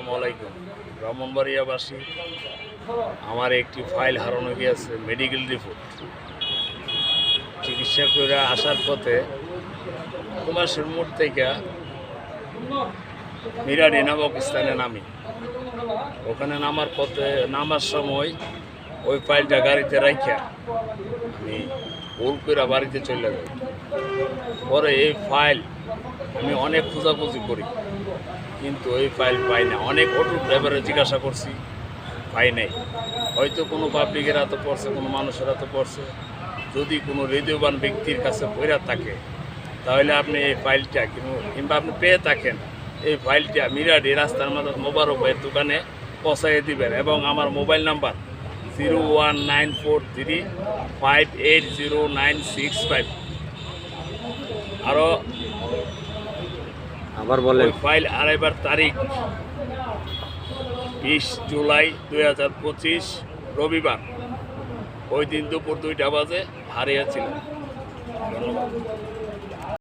আসসালামু আলাইকুম। ব্রাহ্মণবাড়িয়াবাসী, আমার একটি ফাইল হারানো গিয়েছে, মেডিকেল রিপোর্ট। চিকিৎসা করে আসার পথে কুমারশের মোড় থেকে মিরাডি নামক স্থানে নামি। ওখানে নামার সময় ওই ফাইলটা গাড়িতে রাখিয়া আমি ভুল করে বাড়িতে চলে যাই। পরে এই ফাইল আমি অনেক খোঁজাখুঁজি করি, কিন্তু এই ফাইল পাই না। অনেক অটো ড্রাইভারে জিজ্ঞাসা করছি, পাই নাই। হয়তো কোনো পাবলিকের হাতে পড়ছে, কোনো মানুষের হাতে পড়ছে। যদি কোনো হৃদয়বান ব্যক্তির কাছে পড়া থাকে, তাহলে আপনি এই ফাইলটা কিংবা আপনি পেয়ে থাকেন, এই ফাইলটা মিরাডি রাস্তার মাঝে মোবারক ভাইয়ের দোকানে পৌঁছাইয়ে দিবেন। এবং আমার মোবাইল নাম্বার 01943580965। আরও আবার বলেন। ফাইল আড়াইবার তারিখ 20 জুলাই 2025 রবিবার। ওই দিন দুপুর 2টা বাজে হারিয়েছিলাম। ধন্যবাদ।